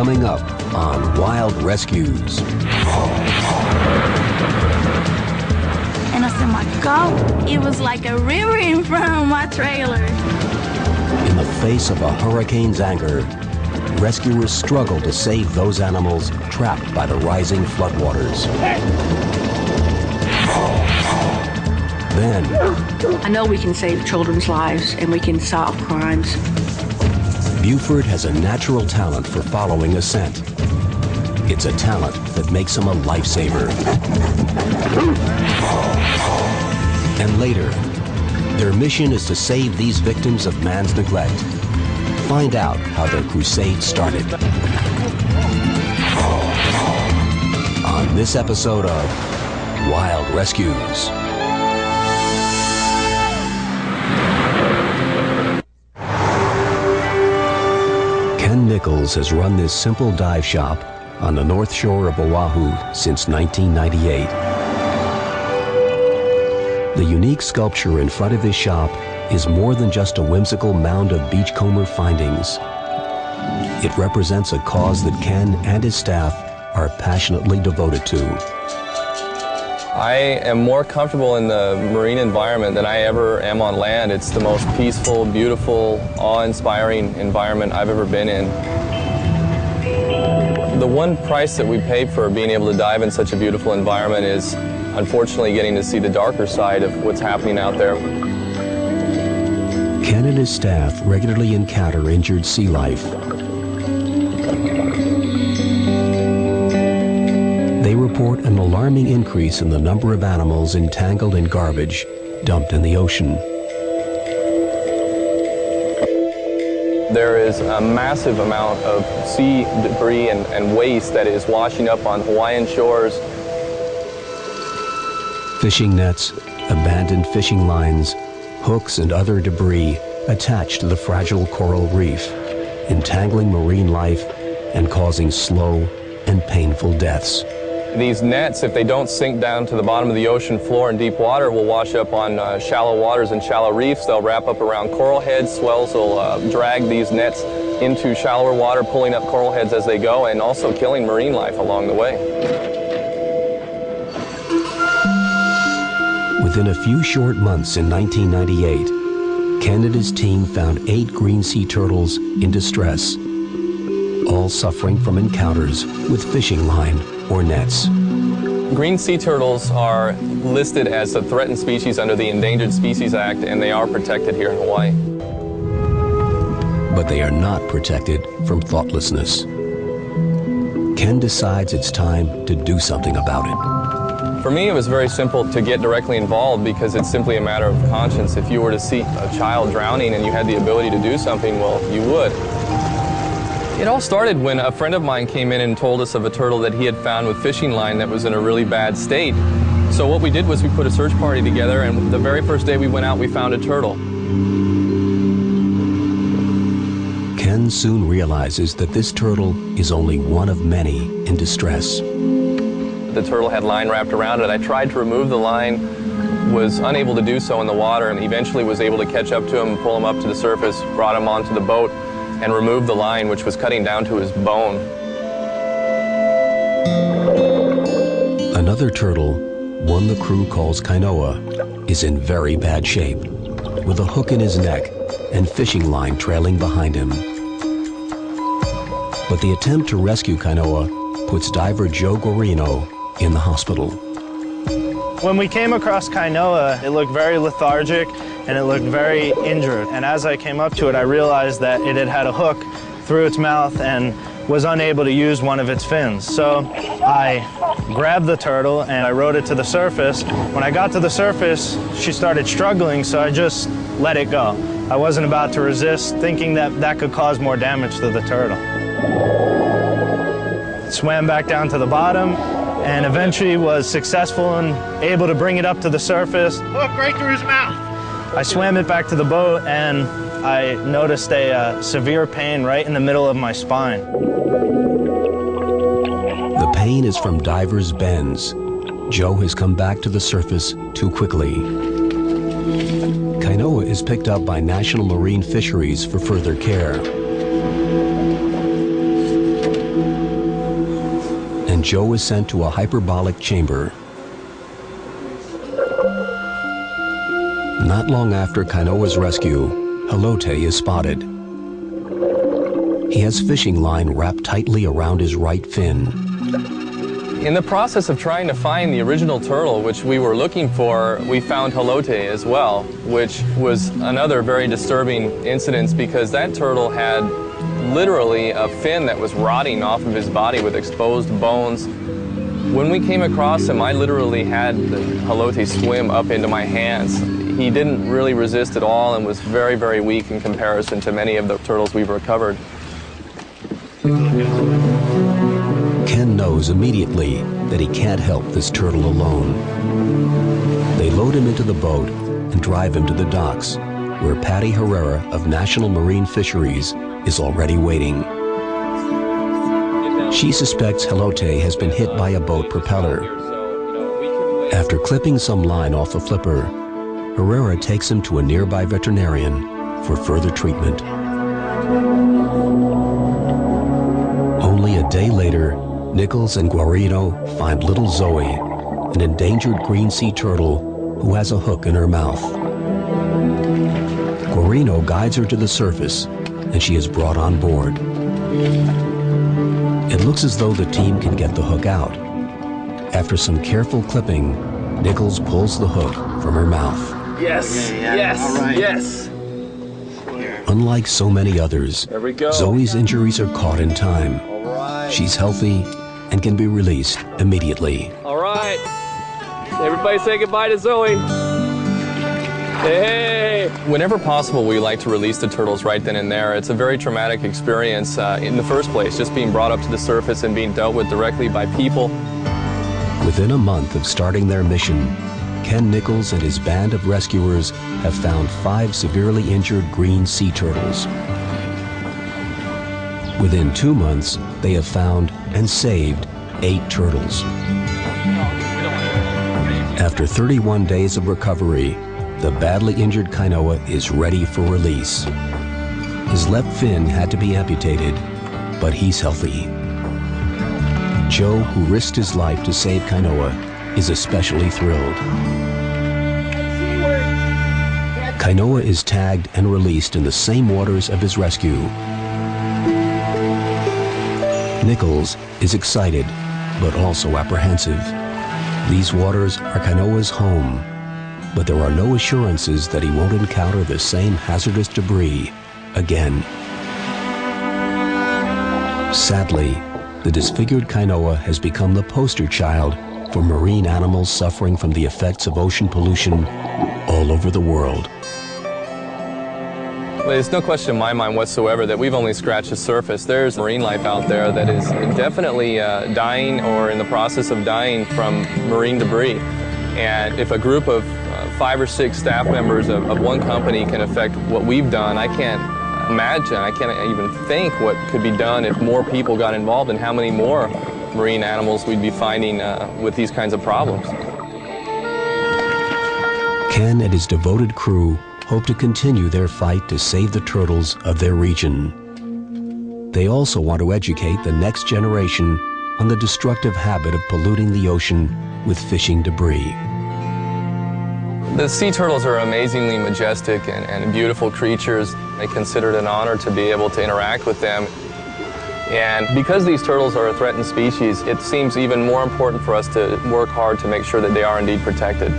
Coming up on Wild Rescues. And I said, my God, it was like a river in front of my trailer. In the face of a hurricane's anger, rescuers struggle to save those animals trapped by the rising floodwaters. Then, I know we can save children's lives and we can solve crimes. Buford has a natural talent for following a scent. It's a talent that makes him a lifesaver. And later, their mission is to save these victims of man's neglect. Find out how their crusade started. On this episode of Wild Rescues. Ken Nichols has run this simple dive shop on the north shore of Oahu since 1998. The unique sculpture in front of his shop is more than just a whimsical mound of beachcomber findings. It represents a cause that Ken and his staff are passionately devoted to. I am more comfortable in the marine environment than I ever am on land. It's the most peaceful, beautiful, awe-inspiring environment I've ever been in. The one price that we pay for being able to dive in such a beautiful environment is, unfortunately, getting to see the darker side of what's happening out there. Ken and his staff regularly encounter injured sea life. They report an alarming increase in the number of animals entangled in garbage dumped in the ocean. There is a massive amount of sea debris and waste that is washing up on Hawaiian shores. Fishing nets, abandoned fishing lines, hooks and other debris attached to the fragile coral reef, entangling marine life and causing slow and painful deaths. These nets, if they don't sink down to the bottom of the ocean floor in deep water, will wash up on shallow waters and shallow reefs. They'll wrap up around coral heads. Swells will drag these nets into shallower water, pulling up coral heads as they go, and also killing marine life along the way. Within a few short months in 1998, Ken and his team found 8 green sea turtles in distress, all suffering from encounters with fishing line or nets. Green sea turtles are listed as a threatened species under the Endangered Species Act, and they are protected here in Hawaii. But they are not protected from thoughtlessness. Ken decides it's time to do something about it. For me, it was very simple to get directly involved because it's simply a matter of conscience. If you were to see a child drowning and you had the ability to do something, well, you would. It all started when a friend of mine came in and told us of a turtle that he had found with fishing line that was in a really bad state. So what we did was we put a search party together, and the very first day we went out, we found a turtle. Ken soon realizes that this turtle is only one of many in distress. The turtle had line wrapped around it. I tried to remove the line, was unable to do so in the water, and eventually was able to catch up to him, pull him up to the surface, brought him onto the boat, and removed the line, which was cutting down to his bone. Another turtle, one the crew calls Kainoa, is in very bad shape, with a hook in his neck and fishing line trailing behind him. But the attempt to rescue Kainoa puts diver Joe Gorino in the hospital. When we came across Kainoa, it looked very lethargic and it looked very injured. And as I came up to it, I realized that it had had a hook through its mouth and was unable to use one of its fins. So I grabbed the turtle and I rode it to the surface. When I got to the surface, she started struggling, so I just let it go. I wasn't about to resist, thinking that that could cause more damage to the turtle. Swam back down to the bottom and eventually was successful and able to bring it up to the surface. Hook right through his mouth. I swam it back to the boat and I noticed a severe pain right in the middle of my spine. The pain is from diver's bends. Joe has come back to the surface too quickly. Kainoa is picked up by National Marine Fisheries for further care. Joe is sent to a hyperbolic chamber. Not long after Kainoa's rescue, Halote is spotted. He has fishing line wrapped tightly around his right fin. In the process of trying to find the original turtle, which we were looking for, we found Halote as well, which was another very disturbing incident because that turtle had literally a fin that was rotting off of his body with exposed bones. When we came across him, I literally had the Halote swim up into my hands. He didn't really resist at all and was very, very weak in comparison to many of the turtles we've recovered. Ken knows immediately that he can't help this turtle alone. They load him into the boat and drive him to the docks, where Patty Herrera of National Marine Fisheries is already waiting. She suspects Halote has been hit by a boat propeller. After clipping some line off the flipper, Herrera takes him to a nearby veterinarian for further treatment. Only a day later, Nichols and Guarino find little Zoe, an endangered green sea turtle who has a hook in her mouth. Guarino guides her to the surface, and she is brought on board. It looks as though the team can get the hook out. After some careful clipping, Nichols pulls the hook from her mouth. Yes, yes, right. Yes. Unlike so many others, There we go. Zoe's injuries are caught in time. She's healthy and can be released immediately. All right. Everybody say goodbye to Zoe. Hey! Whenever possible, we like to release the turtles right then and there. It's a very traumatic experience in the first place, just being brought up to the surface and being dealt with directly by people. Within a month of starting their mission, Ken Nichols and his band of rescuers have found 5 severely injured green sea turtles. Within 2 months, they have found and saved 8 turtles. After 31 days of recovery, the badly injured Kainoa is ready for release. His left fin had to be amputated, but he's healthy. Joe, who risked his life to save Kainoa, is especially thrilled. Kainoa is tagged and released in the same waters of his rescue. Nichols is excited, but also apprehensive. These waters are Kainoa's home, but there are no assurances that he won't encounter the same hazardous debris again. Sadly, the disfigured Kainoa has become the poster child for marine animals suffering from the effects of ocean pollution all over the world. There's no question in my mind whatsoever that we've only scratched the surface. There's marine life out there that is definitely dying or in the process of dying from marine debris. And if a group of 5 or 6 staff members of one company can affect what we've done, I can't imagine, I can't even think what could be done if more people got involved and how many more marine animals we'd be finding with these kinds of problems. Ken and his devoted crew hope to continue their fight to save the turtles of their region. They also want to educate the next generation on the destructive habit of polluting the ocean with fishing debris. The sea turtles are amazingly majestic and beautiful creatures. I consider it an honor to be able to interact with them. And because these turtles are a threatened species, it seems even more important for us to work hard to make sure that they are indeed protected.